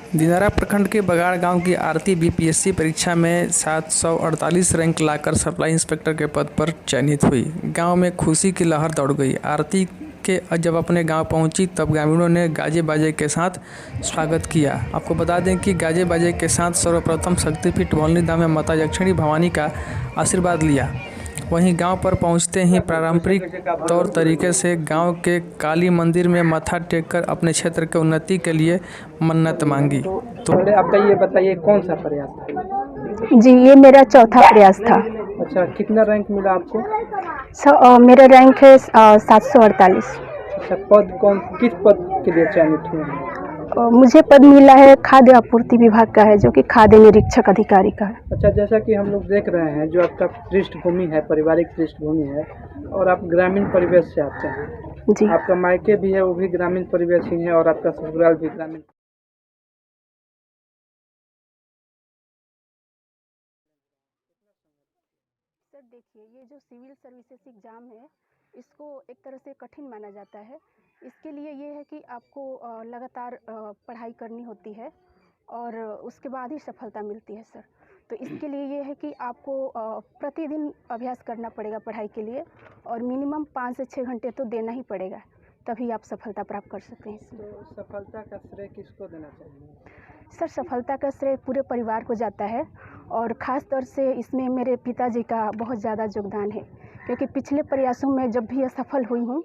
दिनारा प्रखंड के बगाड़ गांव की आरती बीपीएससी परीक्षा में 748 रैंक लाकर सप्लाई इंस्पेक्टर के पद पर चयनित हुई। गांव में खुशी की लहर दौड़ गई। आरती के जब अपने गांव पहुंची तब ग्रामीणों ने गाजे बाजे के साथ स्वागत किया। आपको बता दें कि गाजे बाजे के साथ सर्वप्रथम शक्तिपीठ भवानीधाम में माता यक्षिणी भवानी का आशीर्वाद लिया। वहीं गांव पर पहुंचते ही पारंपरिक तौर तरीके से गांव के काली मंदिर में माथा टेककर अपने क्षेत्र के उन्नति के लिए मन्नत मांगी। तो पहले आप ये बताइए कौन सा प्रयास था? जी, ये मेरा चौथा प्रयास था। अच्छा, कितना रैंक मिला आपको? मेरा रैंक है 748। अच्छा, किस पद के लिए चयनित हुए? मुझे पद मिला है खाद्य आपूर्ति विभाग का है, जो कि खाद्य निरीक्षक अधिकारी का है। अच्छा, जैसा कि हम लोग देख रहे हैं, जो आपका पृष्ठभूमि है, पारिवारिक पृष्ठभूमि है, और आप ग्रामीण परिवेश से आते हैं। जी, आपका मायके भी है, वो भी ग्रामीण परिवेश ही है, और आपका ससुराल भी ग्रामीण। सर देखिए, ये जो सिविल सर्विसेज एग्ज़ाम है, इसको एक तरह से कठिन माना जाता है। इसके लिए ये है कि आपको लगातार पढ़ाई करनी होती है और उसके बाद ही सफलता मिलती है सर। तो इसके लिए ये है कि आपको प्रतिदिन अभ्यास करना पड़ेगा पढ़ाई के लिए, और मिनिमम 5 से 6 घंटे तो देना ही पड़ेगा, तभी आप सफलता प्राप्त कर सकते हैं इसमें। तो सफलता का श्रेय किसको देना चाहिए? सर, सफलता का श्रेय पूरे परिवार को जाता है, और ख़ास तौर से इसमें मेरे पिताजी का बहुत ज़्यादा योगदान है, क्योंकि पिछले प्रयासों में जब भी असफल हुई हूँ,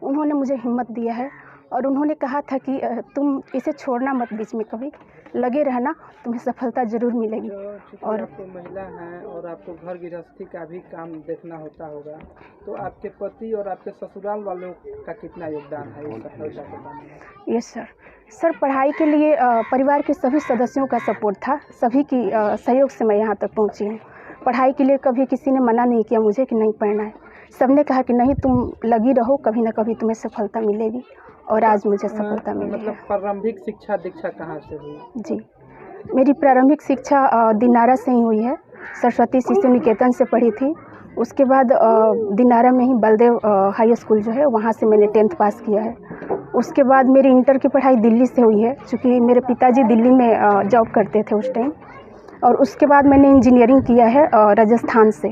उन्होंने मुझे हिम्मत दिया है और उन्होंने कहा था कि तुम इसे छोड़ना मत, बीच में कभी लगे रहना, तुम्हें सफलता ज़रूर मिलेगी। और आपको महिला हैं और आपको घर गृहस्थी का भी काम देखना होता होगा, तो आपके पति और आपके ससुराल वालों का कितना योगदान है इस सफलता के काम में? यस सर, पढ़ाई के लिए परिवार के सभी सदस्यों का सपोर्ट था, सभी की सहयोग से मैं यहाँ तक पहुँची हूँ। पढ़ाई के लिए कभी किसी ने मना नहीं किया मुझे कि नहीं पढ़ना है, सबने कहा कि नहीं, तुम लगी रहो, कभी ना कभी तुम्हें सफलता मिलेगी, और आज मुझे सफलता मिली है। मतलब प्रारंभिक शिक्षा दीक्षा कहाँ से हुई? जी, मेरी प्रारंभिक शिक्षा दिनारा से ही हुई है। सरस्वती शिशु निकेतन से पढ़ी थी। उसके बाद दिनारा में ही बलदेव हाई स्कूल जो है, वहाँ से मैंने 10th पास किया है। उसके बाद मेरी इंटर की पढ़ाई दिल्ली से हुई है, क्योंकि मेरे पिताजी दिल्ली में जॉब करते थे उस टाइम। और उसके बाद मैंने इंजीनियरिंग किया है राजस्थान से।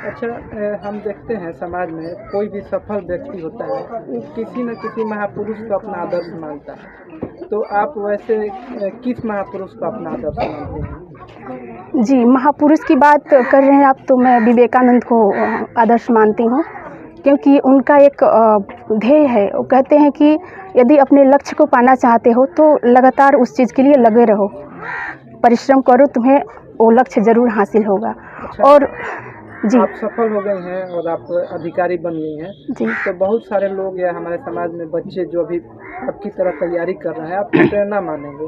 अच्छा, हम देखते हैं समाज में कोई भी सफल व्यक्ति होता है, वो किसी न किसी महापुरुष को अपना आदर्श मानता है, तो आप वैसे किस महापुरुष को अपना आदर्श मानते हैं? जी, महापुरुष की बात कर रहे हैं आप, तो मैं विवेकानंद को आदर्श मानती हूँ, क्योंकि उनका एक ध्येय है। वो कहते हैं कि यदि अपने लक्ष्य को पाना चाहते हो तो लगातार उस चीज़ के लिए लगे रहो, परिश्रम करो, तुम्हें वो लक्ष्य ज़रूर हासिल होगा। अच्छा, और जी, आप सफल हो गए हैं और आप अधिकारी बन गई हैं जी, तो बहुत सारे लोग या हमारे समाज में बच्चे जो अभी आपकी तरह तैयारी कर रहे हैं, आपको प्रेरणा मानेंगे।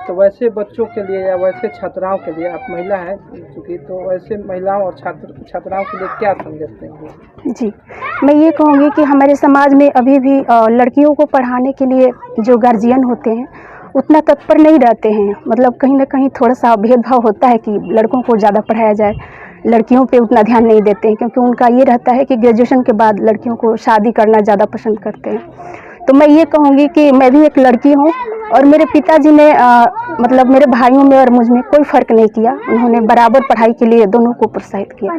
तो वैसे बच्चों के लिए या वैसे छात्राओं के लिए, आप महिला हैं चूँकि, तो वैसे महिलाओं और छात्राओं के लिए क्या संदेश देंगे? जी, मैं ये कहूँगी कि हमारे समाज में अभी भी लड़कियों को पढ़ाने के लिए जो गार्जियन होते हैं उतना तत्पर नहीं रहते हैं। मतलब कहीं ना कहीं थोड़ा सा भेदभाव होता है कि लड़कों को ज़्यादा पढ़ाया जाए, लड़कियों पे उतना ध्यान नहीं देते हैं, क्योंकि उनका ये रहता है कि ग्रेजुएशन के बाद लड़कियों को शादी करना ज़्यादा पसंद करते हैं। तो मैं ये कहूँगी कि मैं भी एक लड़की हूँ, और मेरे पिताजी ने मतलब मेरे भाइयों में और मुझ में कोई फ़र्क नहीं किया। उन्होंने बराबर पढ़ाई के लिए दोनों को प्रोत्साहित किया।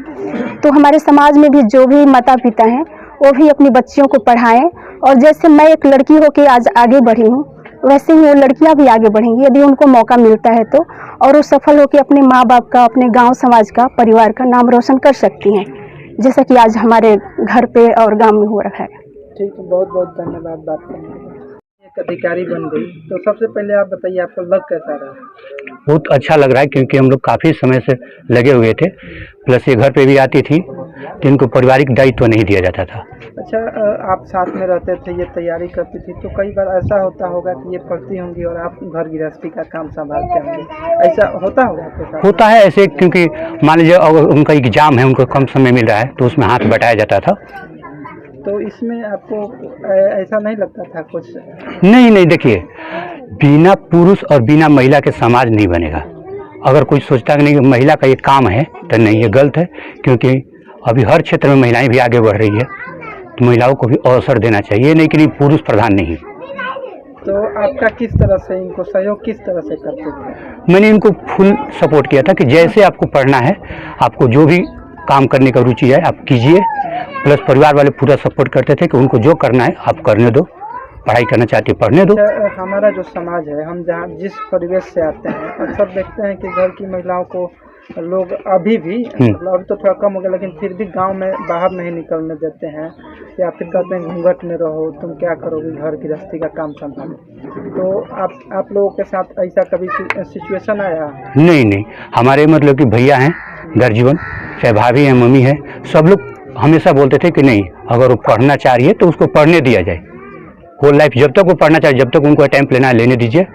तो हमारे समाज में भी जो भी माता पिता हैं, वो भी अपनी बच्चियों को पढ़ाएं, और जैसे मैं एक लड़की होकर आज आगे बढ़ी हूँ, वैसे ही वो लड़कियां भी आगे बढ़ेंगी यदि उनको मौका मिलता है तो, और वो सफल होकर अपने माँ बाप का, अपने गांव समाज का, परिवार का नाम रोशन कर सकती हैं, जैसा कि आज हमारे घर पे और गांव में हो रहा है। ठीक है, बहुत बहुत धन्यवाद बात करने के लिए। एक अधिकारी बन गई, तो सबसे पहले आप बताइए आपका लग कैसा रहा? बहुत अच्छा लग रहा है, क्योंकि हम लोग काफ़ी समय से लगे हुए थे, प्लस ये घर पे भी आती थी, जिनको पारिवारिक दायित्व नहीं दिया जाता था। अच्छा, आप साथ में रहते थे, ये तैयारी करती थी, तो कई बार ऐसा होता होगा कि ये पढ़ती होंगी और आप घर गृहस्थी का काम संभालते होंगे, ऐसा होता होगा आपके साथ? होता है ऐसे, क्योंकि मान लीजिए अगर उनका एग्जाम है, उनको कम समय मिल रहा है, तो उसमें हाथ बटाया जाता था। तो इसमें आपको ऐसा नहीं लगता था कुछ? नहीं, देखिए, बिना पुरुष और बिना महिला के समाज नहीं बनेगा। अगर कोई सोचता कि नहीं महिला का ये काम है, तो नहीं, ये गलत है, क्योंकि अभी हर क्षेत्र में महिलाएं भी आगे बढ़ रही है, तो महिलाओं को भी अवसर देना चाहिए, नहीं कि नहीं पुरुष प्रधान नहीं। तो आपका किस तरह से इनको सहयोग किस तरह से करते थे? मैंने इनको फुल सपोर्ट किया था कि जैसे आपको पढ़ना है, आपको जो भी काम करने का रुचि है आप कीजिए। प्लस परिवार वाले पूरा सपोर्ट करते थे कि उनको जो करना है आप करने दो, पढ़ाई करना चाहते पढ़ने दो। हमारा जो समाज है, हम जहाँ जिस परिवेश से आते हैं अक्सर देखते हैं कि घर की महिलाओं को लोग अभी भी मतलब अभी तो थोड़ा कम हो गया, लेकिन फिर भी गांव में बाहर नहीं निकलने देते हैं, या फिर कहते हैं घूंघट में रहो, तुम क्या करोगे, घर गृहस्थी का काम संभालो। तो आप लोगों के साथ ऐसा कभी सिचुएशन आया? नहीं, हमारे मतलब कि भैया हैं घर जीवन, चाहे भाभी हैं, मम्मी है, सब लोग हमेशा बोलते थे कि नहीं, अगर वो पढ़ना चाह रही है तो उसको पढ़ने दिया जाए। होल लाइफ जब तक वो पढ़ना चाहे, जब तक उनको अटेम्प्ट लेना है लेने दीजिए,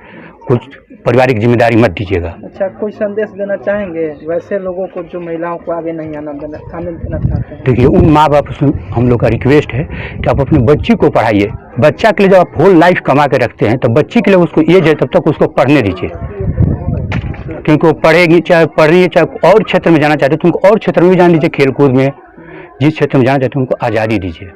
कुछ पारिवारिक जिम्मेदारी मत दीजिएगा। अच्छा, कोई संदेश देना चाहेंगे वैसे लोगों को जो महिलाओं को आगे नहीं आने देना चाहते हैं? देखिए, उन माँ बाप से हम लोग का रिक्वेस्ट है कि आप अपनी बच्ची को पढ़ाइए। बच्चा के लिए जब आप होल लाइफ कमा के रखते हैं तो बच्ची के लिए उसको एज है तब तक उसको पढ़ने दीजिए, क्योंकि वो पढ़ेगी, चाहे पढ़ रही है, चाहे और क्षेत्र में जाना चाहते हैं तो उनको और क्षेत्र में भी जान लीजिए, खेल कूद में जिस क्षेत्र में जाना चाहते हैं उनको आज़ादी दीजिए।